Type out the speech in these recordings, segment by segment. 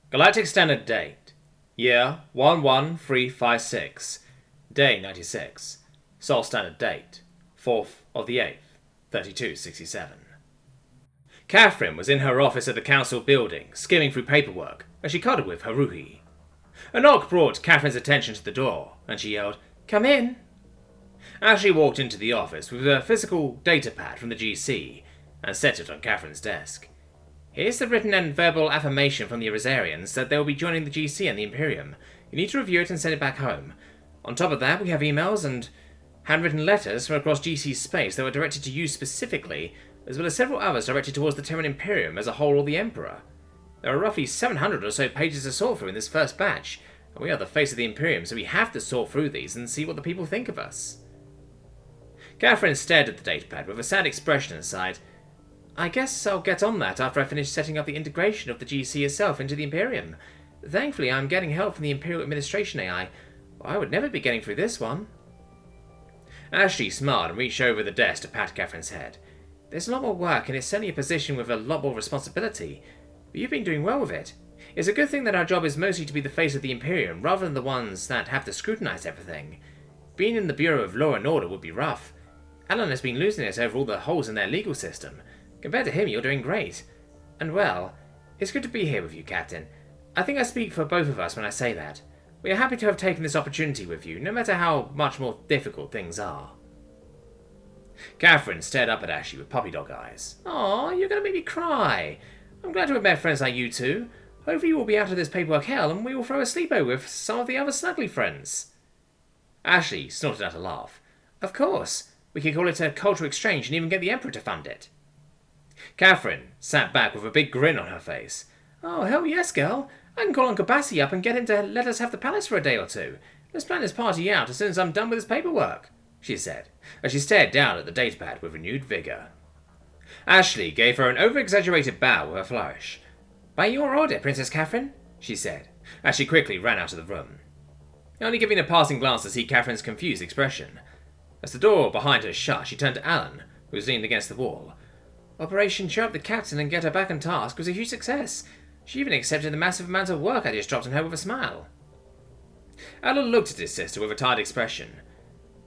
Galactic Standard Date. Year 11356. Day 96. Sol Standard Date. 4th of the 8th, 3267. Catherine was in her office at the council building, skimming through paperwork, as she cuddled with Haruhi. A knock brought Catherine's attention to the door, and she yelled, "Come in!" Ashley walked into the office with a physical datapad from the GC, and set it on Catherine's desk. "Here's the written and verbal affirmation from the Rosarians that they will be joining the GC and the Imperium. You need to review it and send it back home. On top of that, we have emails and handwritten letters from across GC space that were directed to you specifically, as well as several others directed towards the Terran Imperium as a whole or the Emperor. There are roughly 700 or so pages to sort through in this first batch, and we are the face of the Imperium, so we have to sort through these and see what the people think of us." Catherine stared at the datapad with a sad expression and sighed. "I guess I'll get on that after I finish setting up the integration of the GC itself into the Imperium. Thankfully, I'm getting help from the Imperial Administration AI. I would never be getting through this one." Ashley smiled and reached over the desk to pat Catherine's head. "There's a lot more work, and it's certainly a position with a lot more responsibility. But you've been doing well with it. It's a good thing that our job is mostly to be the face of the Imperium, rather than the ones that have to scrutinize everything. Being in the Bureau of Law and Order would be rough. Alan has been losing it over all the holes in their legal system. Compared to him, you're doing great. And well, it's good to be here with you, Captain. I think I speak for both of us when I say that. We are happy to have taken this opportunity with you, no matter how much more difficult things are." Catherine stared up at Ashley with puppy dog eyes. "Aw, you're going to make me cry. I'm glad to have met friends like you two. Hopefully you will be out of this paperwork hell and we will throw a sleepover with some of the other snuggly friends." Ashley snorted out a laugh. "Of course. We could call it a cultural exchange and even get the Emperor to fund it." Catherine sat back with a big grin on her face. "Oh, hell yes, girl. I can call Uncle Bassie up and get him to let us have the palace for a day or two. Let's plan this party out as soon as I'm done with this paperwork," she said, as she stared down at the datapad with renewed vigor. Ashley gave her an over-exaggerated bow with a flourish. "By your order, Princess Catherine," she said, as she quickly ran out of the room, only giving a passing glance to see Catherine's confused expression. As the door behind her shut, she turned to Alan, who was leaned against the wall. "Operation Cheer Up the Captain and Get Her Back on Task was a huge success. She even accepted the massive amount of work I just dropped on her with a smile." Alan looked at his sister with a tired expression.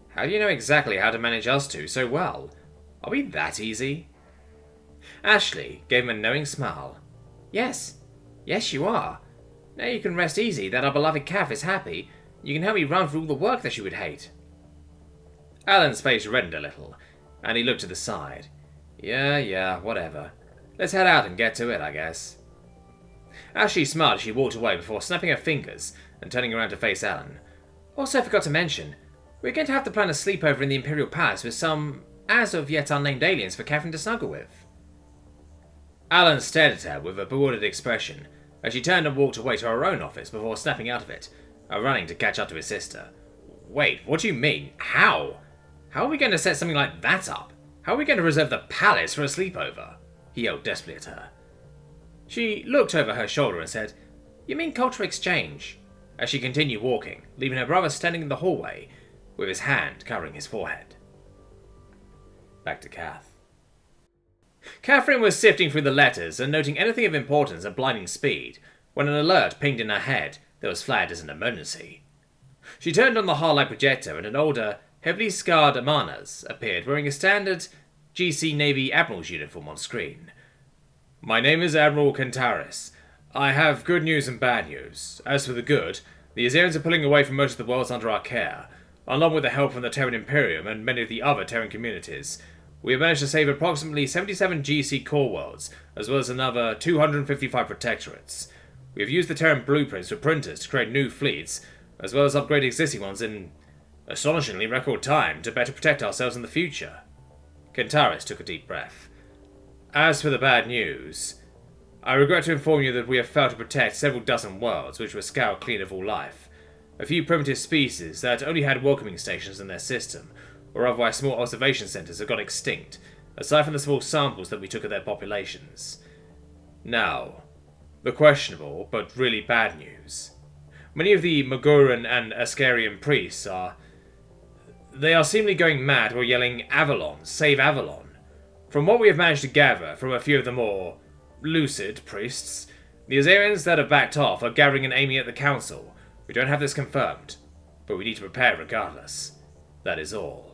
"How do you know exactly how to manage us two so well? Are we that easy?" Ashley gave him a knowing smile. Yes, you are. Now you can rest easy that our beloved Cath is happy. You can help me run through all the work that she would hate." Alan's face reddened a little, and he looked to the side. Yeah, whatever. Let's head out and get to it, I guess." Ashley smiled as she walked away before snapping her fingers and turning around to face Alan. "Also, I forgot to mention, we're going to have to plan a sleepover in the Imperial Palace with some as of yet unnamed aliens for Catherine to snuggle with." Alan stared at her with a bewildered expression as she turned and walked away to her own office before snapping out of it, running to catch up to his sister. "Wait, what do you mean? How? How are we going to set something like that up? How are we going to reserve the palace for a sleepover?" he yelled desperately at her. She looked over her shoulder and said, "You mean cultural exchange?" as she continued walking, leaving her brother standing in the hallway with his hand covering his forehead. Back to Cath. Catherine was sifting through the letters and noting anything of importance at blinding speed when an alert pinged in her head that was flagged as an emergency. She turned on the Hare projector and an older, heavily scarred Amanas appeared wearing a standard GC Navy Admiral's uniform on screen. "My name is Admiral Kentaris. I have good news and bad news. As for the good, the Azerians are pulling away from most of the worlds under our care. Along with the help from the Terran Imperium and many of the other Terran communities, we have managed to save approximately 77 GC core worlds, as well as another 255 protectorates. We have used the Terran blueprints for printers to create new fleets, as well as upgrade existing ones in astonishingly record time to better protect ourselves in the future." Kentaris took a deep breath. "As for the bad news, I regret to inform you that we have failed to protect several dozen worlds which were scoured clean of all life. A few primitive species that only had welcoming stations in their system, or otherwise small observation centers, have gone extinct, aside from the small samples that we took of their populations. Now, the questionable, but really bad news. Many of the Maguran and Ascarian priests They are seemingly going mad or yelling, 'Avalon, save Avalon.' From what we have managed to gather from a few of the more lucid priests, The Azarians that have backed off are gathering and aiming at the council. We don't have this confirmed, but we need to prepare regardless. That is all.